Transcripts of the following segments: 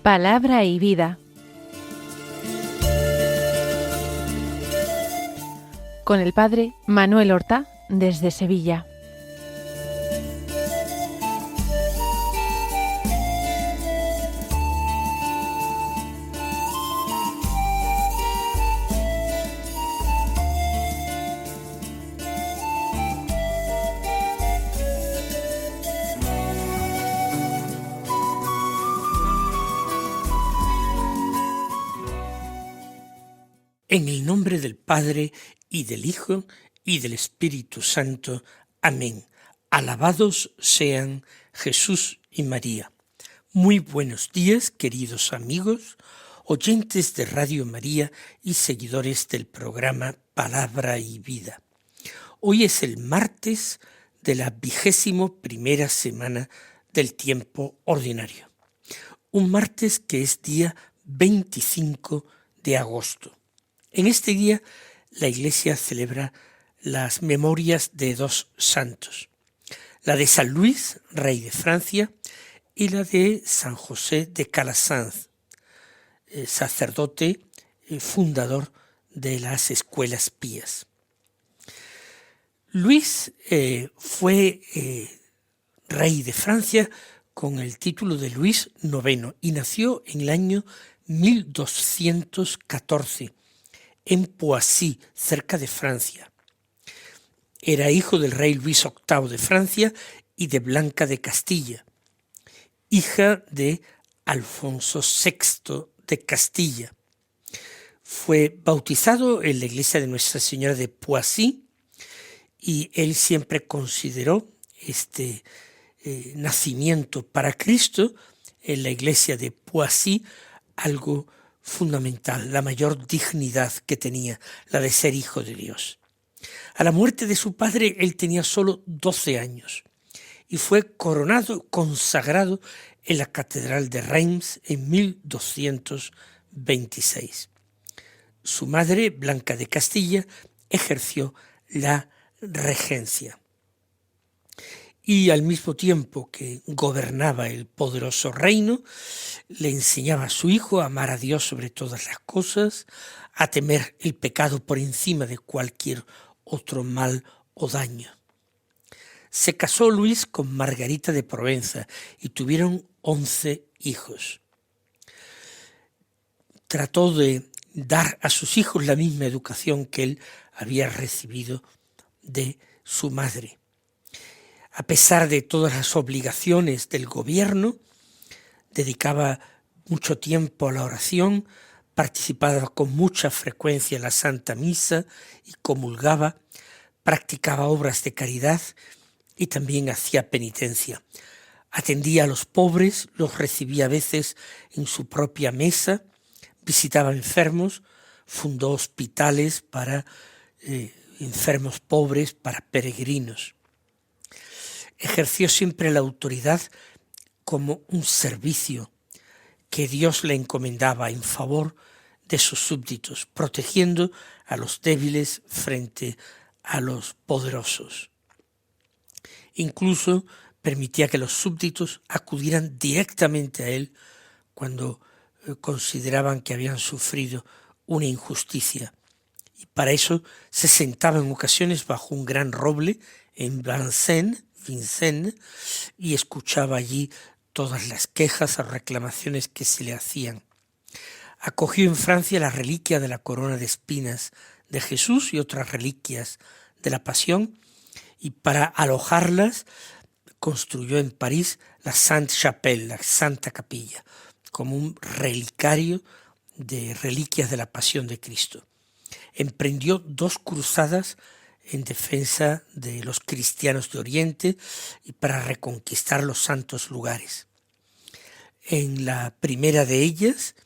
Palabra y vida. Con el padre Manuel Horta, desde Sevilla. En el nombre del Padre, y del Hijo, y del Espíritu Santo. Amén. Alabados sean Jesús y María. Muy buenos días, queridos amigos, oyentes de Radio María y seguidores del programa Palabra y Vida. Hoy es el martes de la 21ª semana del tiempo ordinario. Un martes que es día 25 de agosto. En este día la Iglesia celebra las memorias de dos santos, la de San Luis, rey de Francia, y la de San José de Calasanz, sacerdote fundador de las escuelas pías. Luis fue rey de Francia con el título de Luis IX y nació en el año 1214. En Poissy, cerca de Francia. Era hijo del rey Luis VIII de Francia y de Blanca de Castilla, hija de Alfonso VI de Castilla. Fue bautizado en la iglesia de Nuestra Señora de Poissy y él siempre consideró este nacimiento para Cristo en la iglesia de Poissy algo fundamental, la mayor dignidad que tenía, la de ser hijo de Dios. A la muerte de su padre él tenía solo 12 años y fue coronado, consagrado en la catedral de Reims en 1226. Su madre, Blanca de Castilla, ejerció la regencia. Y al mismo tiempo que gobernaba el poderoso reino, le enseñaba a su hijo a amar a Dios sobre todas las cosas, a temer el pecado por encima de cualquier otro mal o daño. Se casó Luis con Margarita de Provenza y tuvieron 11 hijos. Trató de dar a sus hijos la misma educación que él había recibido de su madre. A pesar de todas las obligaciones del gobierno, dedicaba mucho tiempo a la oración, participaba con mucha frecuencia en la Santa Misa y comulgaba, practicaba obras de caridad y también hacía penitencia. Atendía a los pobres, los recibía a veces en su propia mesa, visitaba enfermos, fundó hospitales para enfermos pobres, para peregrinos. Ejerció siempre la autoridad como un servicio que Dios le encomendaba en favor de sus súbditos, protegiendo a los débiles frente a los poderosos. Incluso permitía que los súbditos acudieran directamente a él cuando consideraban que habían sufrido una injusticia. Y para eso se sentaba en ocasiones bajo un gran roble en Vincennes, y escuchaba allí todas las quejas o reclamaciones que se le hacían. Acogió en Francia la reliquia de la corona de espinas de Jesús y otras reliquias de la Pasión, y para alojarlas construyó en París la Sainte-Chapelle, la Santa Capilla, como un relicario de reliquias de la Pasión de Cristo. Emprendió 2 cruzadas en defensa de los cristianos de Oriente y para reconquistar los santos lugares. En la primera de ellas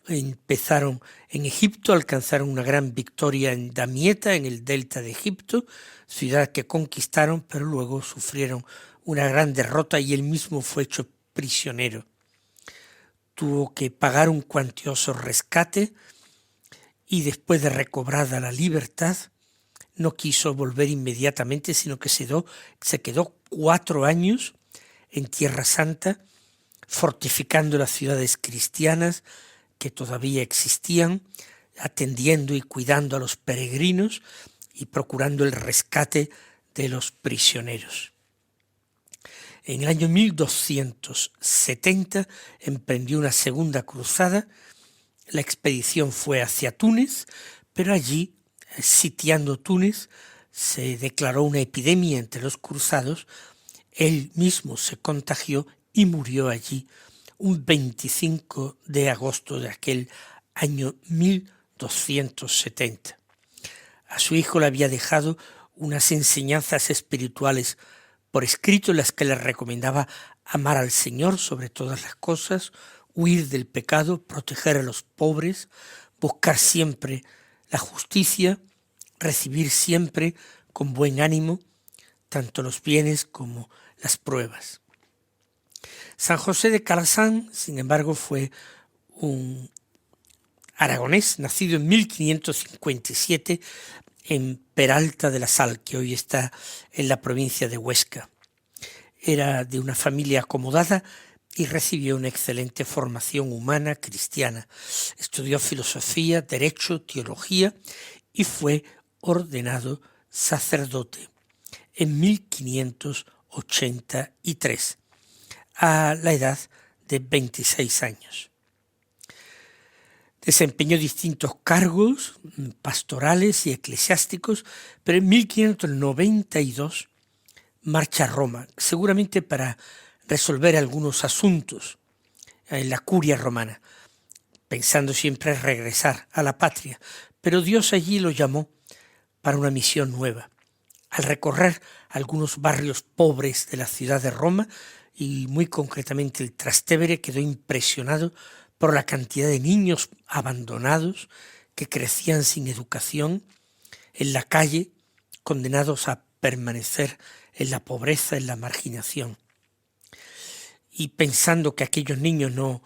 empezaron en Egipto, alcanzaron una gran victoria en Damieta, en el delta de Egipto, ciudad que conquistaron, pero luego sufrieron una gran derrota y él mismo fue hecho prisionero. Tuvo que pagar un cuantioso rescate y después de recobrada la libertad, no quiso volver inmediatamente, sino que se quedó 4 años en Tierra Santa, fortificando las ciudades cristianas que todavía existían, atendiendo y cuidando a los peregrinos y procurando el rescate de los prisioneros. En el año 1270 emprendió una segunda cruzada. La expedición fue hacia Túnez, pero allí, sitiando Túnez, se declaró una epidemia entre los cruzados. Él mismo se contagió y murió allí un 25 de agosto de aquel año 1270. A su hijo le había dejado unas enseñanzas espirituales por escrito en las que le recomendaba amar al Señor sobre todas las cosas, huir del pecado, proteger a los pobres, buscar siempre la justicia, recibir siempre con buen ánimo tanto los bienes como las pruebas. San José de Calasanz, sin embargo, fue un aragonés nacido en 1557 en Peralta de la Sal, que hoy está en la provincia de Huesca. Era de una familia acomodada y recibió una excelente formación humana cristiana. Estudió filosofía, derecho, teología y fue ordenado sacerdote en 1583, a la edad de 26 años. Desempeñó distintos cargos pastorales y eclesiásticos, pero en 1592 marcha a Roma, seguramente para resolver algunos asuntos en la curia romana, pensando siempre regresar a la patria, pero Dios allí lo llamó para una misión nueva. Al recorrer algunos barrios pobres de la ciudad de Roma, y muy concretamente el Trastevere, quedó impresionado por la cantidad de niños abandonados que crecían sin educación en la calle, condenados a permanecer en la pobreza, en la marginación. Y pensando que aquellos niños no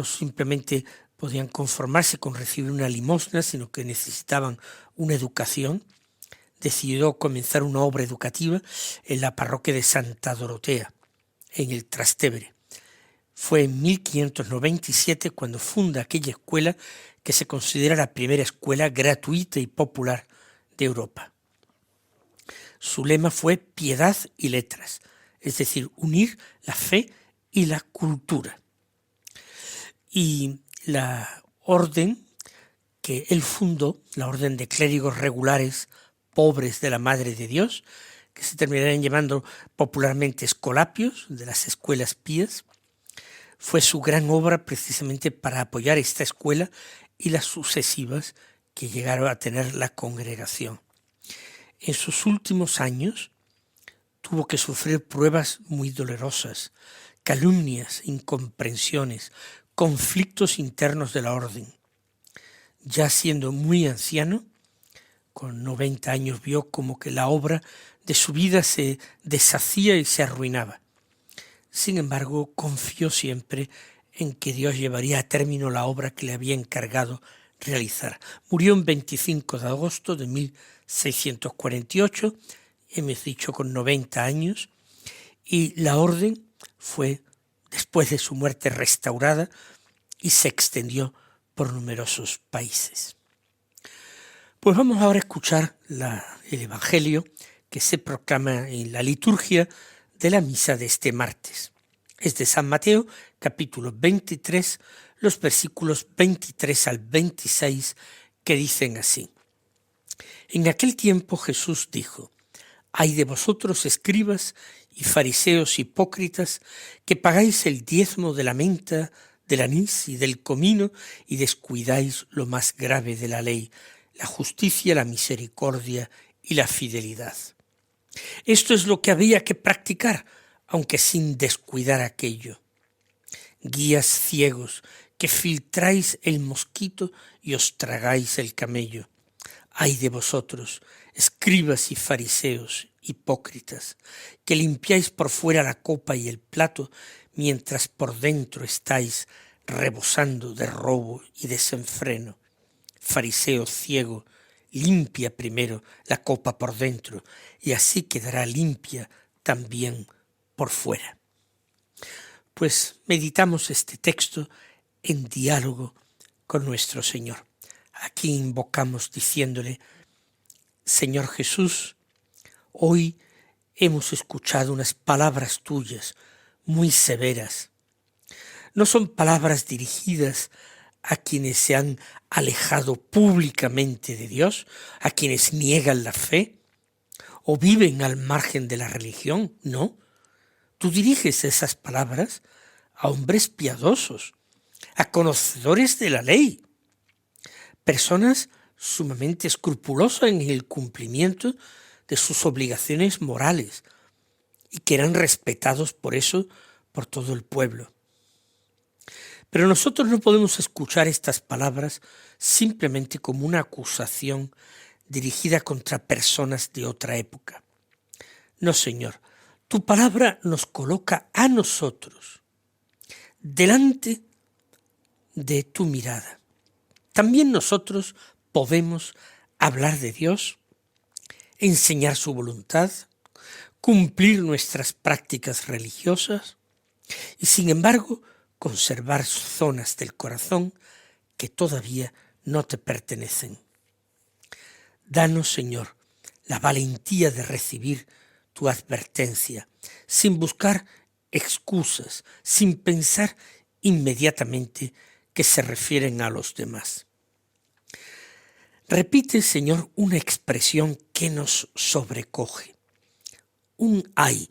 simplemente podían conformarse con recibir una limosna, sino que necesitaban una educación, decidió comenzar una obra educativa en la parroquia de Santa Dorotea, en el Trastevere. Fue en 1597 cuando funda aquella escuela que se considera la primera escuela gratuita y popular de Europa. Su lema fue piedad y letras, es decir, unir la fe y la cultura. Y la orden que él fundó, la orden de clérigos regulares pobres de la Madre de Dios, que se terminarían llamando popularmente escolapios, de las escuelas pías, fue su gran obra precisamente para apoyar esta escuela y las sucesivas que llegaron a tener la congregación. En sus últimos años tuvo que sufrir pruebas muy dolorosas, calumnias, incomprensiones, conflictos internos de la orden. Ya siendo muy anciano, con 90 años, vio como que la obra de su vida se deshacía y se arruinaba. Sin embargo, confió siempre en que Dios llevaría a término la obra que le había encargado realizar. Murió el 25 de agosto de 1648, hemos dicho con 90 años, y la orden fue, después de su muerte, restaurada y se extendió por numerosos países. Pues vamos ahora a escuchar el Evangelio que se proclama en la liturgia de la misa de este martes. Es de San Mateo, capítulo 23, los versículos 23 al 26, que dicen así. En aquel tiempo Jesús dijo: «Ay de vosotros, escribas y fariseos hipócritas, que pagáis el diezmo de la menta, del anís y del comino, y descuidáis lo más grave de la ley, la justicia, la misericordia y la fidelidad». Esto es lo que había que practicar, aunque sin descuidar aquello. Guías ciegos, que filtráis el mosquito y os tragáis el camello. Ay de vosotros, escribas y fariseos hipócritas, que limpiáis por fuera la copa y el plato, mientras por dentro estáis rebosando de robo y desenfreno. Fariseo ciego, limpia primero la copa por dentro, y así quedará limpia también por fuera. pues meditamos este texto en diálogo con nuestro Señor. Aquí invocamos diciéndole: Señor Jesús, hoy hemos escuchado unas palabras tuyas muy severas. No son palabras dirigidas a quienes se han alejado públicamente de Dios, a quienes niegan la fe o viven al margen de la religión, no. Tú diriges esas palabras a hombres piadosos, a conocedores de la ley, personas sumamente escrupulosas en el cumplimiento de sus obligaciones morales y que eran respetados por eso por todo el pueblo. Pero nosotros no podemos escuchar estas palabras simplemente como una acusación dirigida contra personas de otra época. No, Señor, tu palabra nos coloca a nosotros delante de tu mirada. También nosotros podemos hablar de Dios, enseñar su voluntad, cumplir nuestras prácticas religiosas y, sin embargo, conservar zonas del corazón que todavía no te pertenecen. Danos, Señor, la valentía de recibir tu advertencia, sin buscar excusas, sin pensar inmediatamente que se refieren a los demás. Repite, Señor, una expresión que nos sobrecoge. Un ay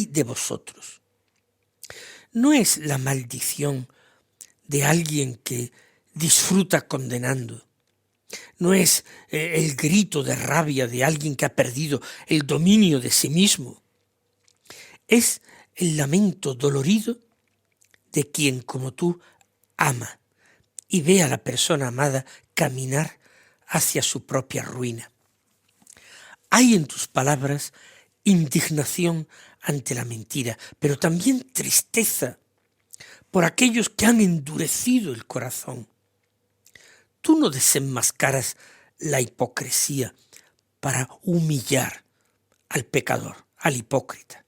de vosotros. No es la maldición de alguien que disfruta condenando. No es el grito de rabia de alguien que ha perdido el dominio de sí mismo. Es el lamento dolorido de quien, como tú, ama y ve a la persona amada caminar hacia su propia ruina. Hay en tus palabras indignación ante la mentira, pero también tristeza por aquellos que han endurecido el corazón. Tú no desenmascaras la hipocresía para humillar al pecador, al hipócrita,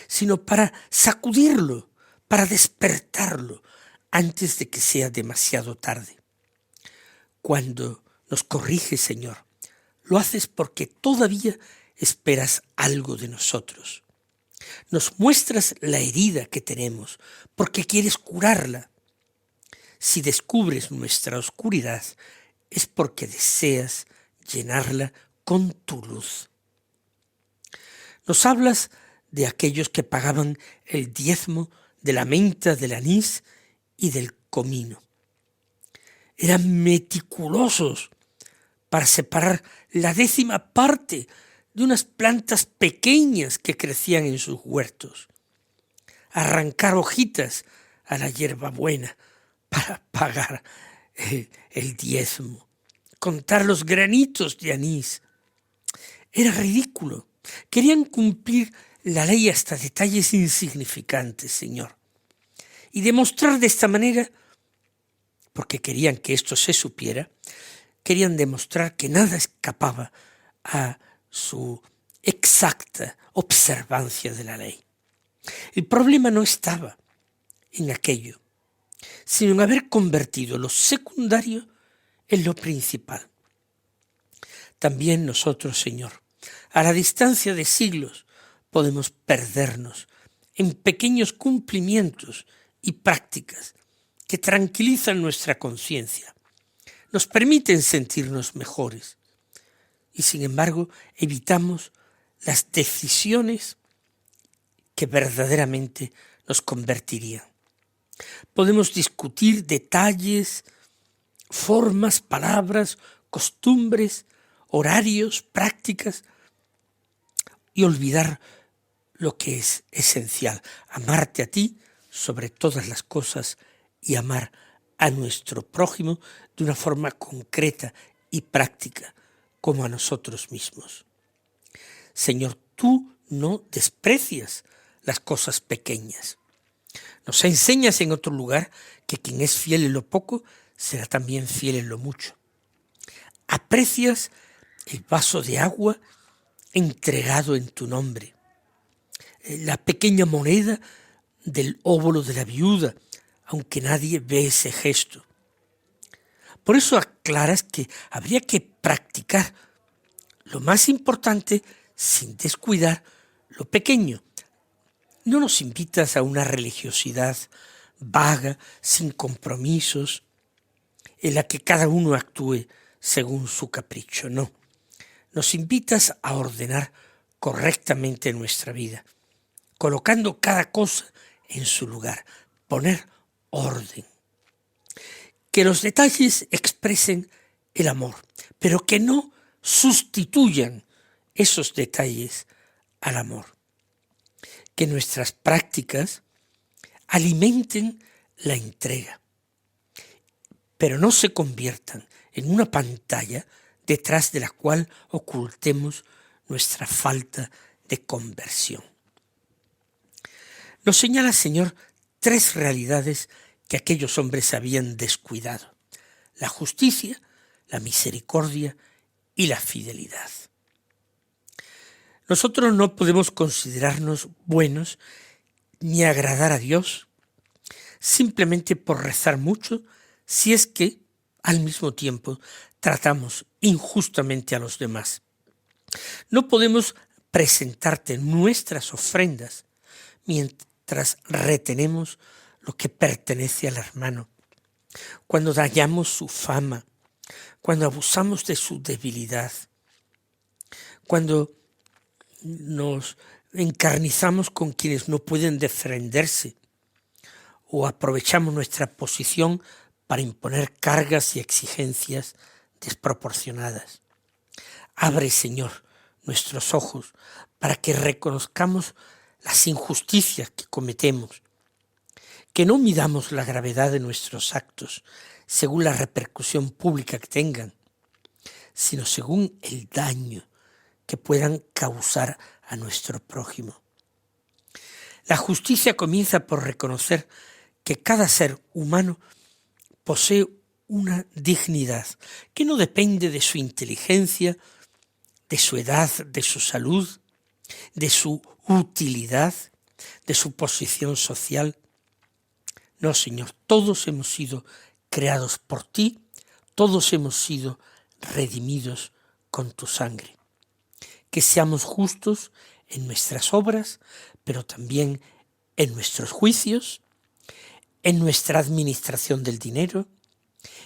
sino para sacudirlo, para despertarlo antes de que sea demasiado tarde. Cuando nos corriges, Señor, lo haces porque todavía esperas algo de nosotros. Nos muestras la herida que tenemos porque quieres curarla. Si descubres nuestra oscuridad es porque deseas llenarla con tu luz. Nos hablas de aquellos que pagaban el diezmo de la menta, del anís y del comino. Eran meticulosos para separar la 10ª parte de unas plantas pequeñas que crecían en sus huertos, arrancar hojitas a la hierbabuena para pagar el diezmo, contar los granitos de anís. Era ridículo. Querían cumplir la ley hasta detalles insignificantes, Señor, y demostrar de esta manera, porque querían que esto se supiera, querían demostrar que nada escapaba a su exacta observancia de la ley. El problema no estaba en aquello, sino en haber convertido lo secundario en lo principal. También nosotros, Señor, a la distancia de siglos, podemos perdernos en pequeños cumplimientos y prácticas que tranquilizan nuestra conciencia, nos permiten sentirnos mejores y, sin embargo, evitamos las decisiones que verdaderamente nos convertirían. Podemos discutir detalles, formas, palabras, costumbres, horarios, prácticas y olvidar lo que es esencial, amarte a ti sobre todas las cosas y amar a nuestro prójimo de una forma concreta y práctica, como a nosotros mismos. Señor, tú no desprecias las cosas pequeñas. Nos enseñas en otro lugar que quien es fiel en lo poco será también fiel en lo mucho. Aprecias el vaso de agua entregado en tu nombre, la pequeña moneda del óbolo de la viuda, aunque nadie ve ese gesto. Por eso aclaras que habría que practicar lo más importante sin descuidar lo pequeño. No nos invitas a una religiosidad vaga, sin compromisos, en la que cada uno actúe según su capricho, no. Nos invitas a ordenar correctamente nuestra vida, colocando cada cosa en su lugar, poner orden. Que los detalles expresen el amor, pero que no sustituyan esos detalles al amor. Que nuestras prácticas alimenten la entrega, pero no se conviertan en una pantalla detrás de la cual ocultemos nuestra falta de conversión. Nos señala, Señor, 3 realidades que aquellos hombres habían descuidado: la justicia, la misericordia y la fidelidad. Nosotros no podemos considerarnos buenos ni agradar a Dios simplemente por rezar mucho, si es que al mismo tiempo tratamos injustamente a los demás. No podemos presentarte nuestras ofrendas mientras retenemos lo que pertenece al hermano, cuando dañamos su fama, cuando abusamos de su debilidad, cuando nos encarnizamos con quienes no pueden defenderse, o aprovechamos nuestra posición para imponer cargas y exigencias desproporcionadas. Abre, Señor, nuestros ojos para que reconozcamos las injusticias que cometemos, que no midamos la gravedad de nuestros actos según la repercusión pública que tengan, sino según el daño que puedan causar a nuestro prójimo. La justicia comienza por reconocer que cada ser humano posee una dignidad que no depende de su inteligencia, de su edad, de su salud, de su utilidad, de su posición social. No, Señor, todos hemos sido creados por ti, todos hemos sido redimidos con tu sangre. Que seamos justos en nuestras obras, pero también en nuestros juicios, en nuestra administración del dinero,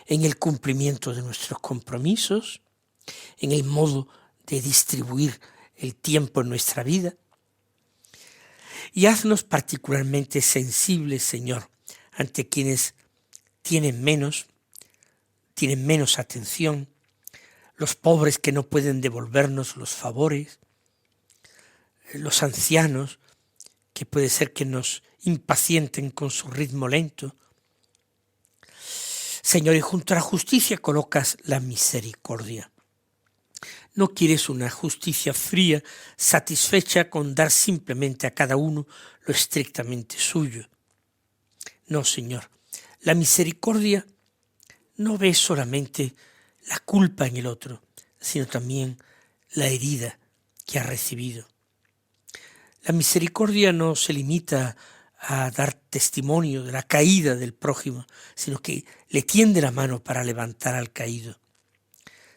en el cumplimiento de nuestros compromisos, en el modo de distribuir el tiempo en nuestra vida. Y haznos particularmente sensibles, Señor, ante quienes tienen menos atención, los pobres que no pueden devolvernos los favores, los ancianos que puede ser que nos impacienten con su ritmo lento. Señor, y junto a la justicia colocas la misericordia. No quieres una justicia fría, satisfecha con dar simplemente a cada uno lo estrictamente suyo. No, Señor, la misericordia no ve solamente la culpa en el otro, sino también la herida que ha recibido. La misericordia no se limita a dar testimonio de la caída del prójimo, sino que le tiende la mano para levantar al caído.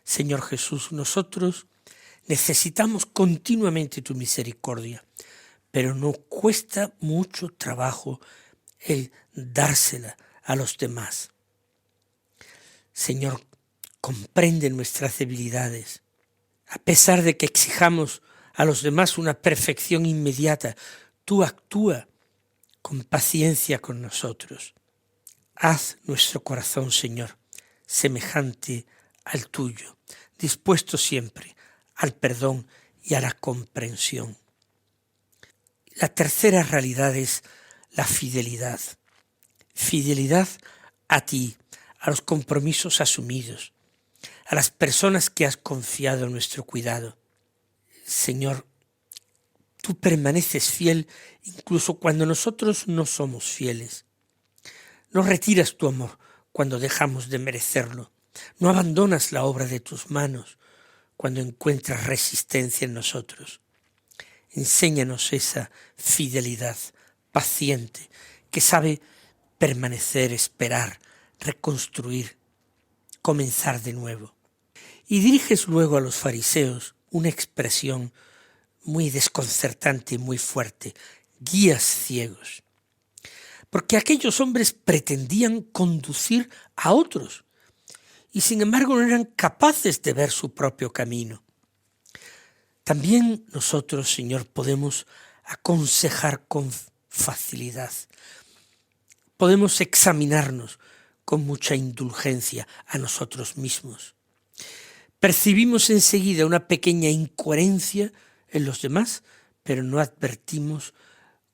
Señor Jesús, nosotros necesitamos continuamente tu misericordia, pero no cuesta mucho trabajo el dársela a los demás. Señor, comprende nuestras debilidades. A pesar de que exijamos a los demás una perfección inmediata, tú actúa con paciencia con nosotros. Haz nuestro corazón, Señor, semejante al tuyo, dispuesto siempre al perdón y a la comprensión. La tercera realidad es la fidelidad. Fidelidad a ti, a los compromisos asumidos, a las personas que has confiado en nuestro cuidado. Señor, tú permaneces fiel incluso cuando nosotros no somos fieles. No retiras tu amor cuando dejamos de merecerlo. No abandonas la obra de tus manos cuando encuentras resistencia en nosotros. Enséñanos esa fidelidad paciente, que sabe permanecer, esperar, reconstruir, comenzar de nuevo. Y diriges luego a los fariseos una expresión muy desconcertante y muy fuerte: guías ciegos. Porque aquellos hombres pretendían conducir a otros y sin embargo no eran capaces de ver su propio camino. También nosotros, Señor, podemos aconsejar con facilidad. Podemos examinarnos con mucha indulgencia a nosotros mismos. Percibimos enseguida una pequeña incoherencia en los demás, pero no advertimos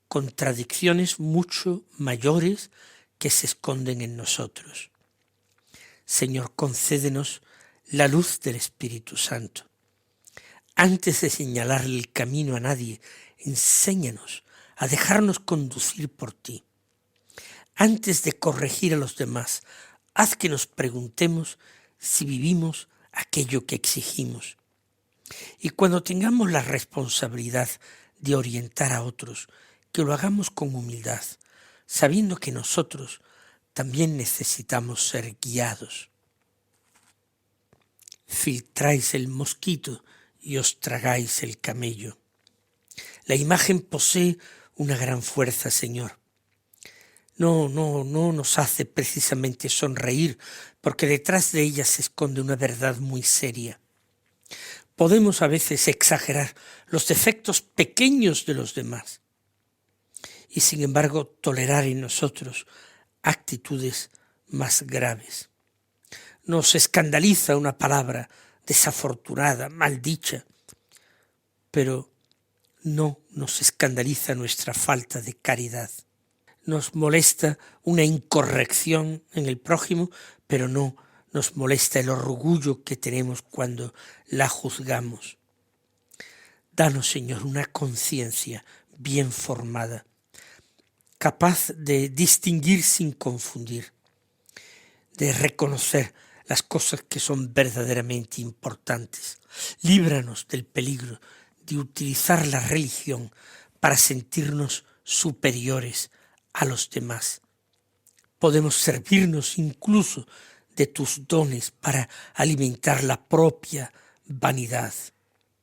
contradicciones mucho mayores que se esconden en nosotros. Señor, concédenos la luz del Espíritu Santo. Antes de señalarle el camino a nadie, enséñanos a dejarnos conducir por ti. Antes de corregir a los demás, haz que nos preguntemos si vivimos aquello que exigimos. Y cuando tengamos la responsabilidad de orientar a otros, que lo hagamos con humildad, sabiendo que nosotros también necesitamos ser guiados. Filtráis el mosquito y os tragáis el camello. La imagen posee una gran fuerza, Señor. No nos hace precisamente sonreír, porque detrás de ella se esconde una verdad muy seria. Podemos a veces exagerar los defectos pequeños de los demás y sin embargo tolerar en nosotros actitudes más graves. Nos escandaliza una palabra desafortunada, mal dicha, pero no nos escandaliza nuestra falta de caridad. Nos molesta una incorrección en el prójimo, pero no nos molesta el orgullo que tenemos cuando la juzgamos. Danos, Señor, una conciencia bien formada, capaz de distinguir sin confundir, de reconocer las cosas que son verdaderamente importantes. Líbranos del peligro de utilizar la religión para sentirnos superiores a los demás. Podemos servirnos incluso de tus dones para alimentar la propia vanidad.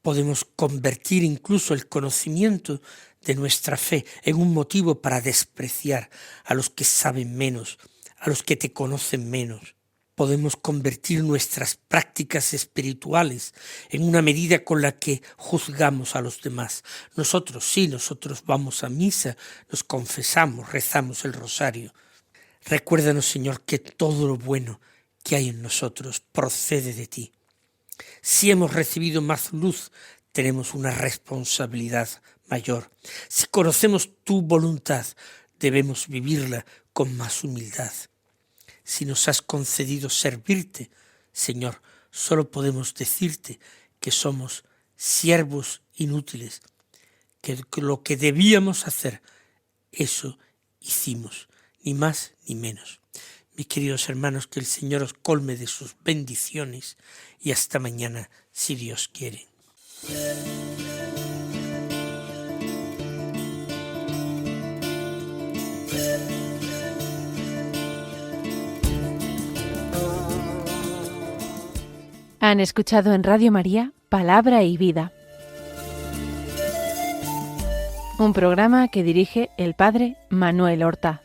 Podemos convertir incluso el conocimiento de nuestra fe en un motivo para despreciar a los que saben menos, a los que te conocen menos. Podemos convertir nuestras prácticas espirituales en una medida con la que juzgamos a los demás. Nosotros vamos a misa, nos confesamos, rezamos el rosario. Recuérdanos, Señor, que todo lo bueno que hay en nosotros procede de ti. Si hemos recibido más luz, tenemos una responsabilidad mayor. Si conocemos tu voluntad, debemos vivirla con más humildad. Si nos has concedido servirte, Señor, solo podemos decirte que somos siervos inútiles, que lo que debíamos hacer, eso hicimos, ni más ni menos. Mis queridos hermanos, que el Señor os colme de sus bendiciones y hasta mañana, si Dios quiere. Han escuchado en Radio María Palabra y Vida, un programa que dirige el Padre Manuel Horta.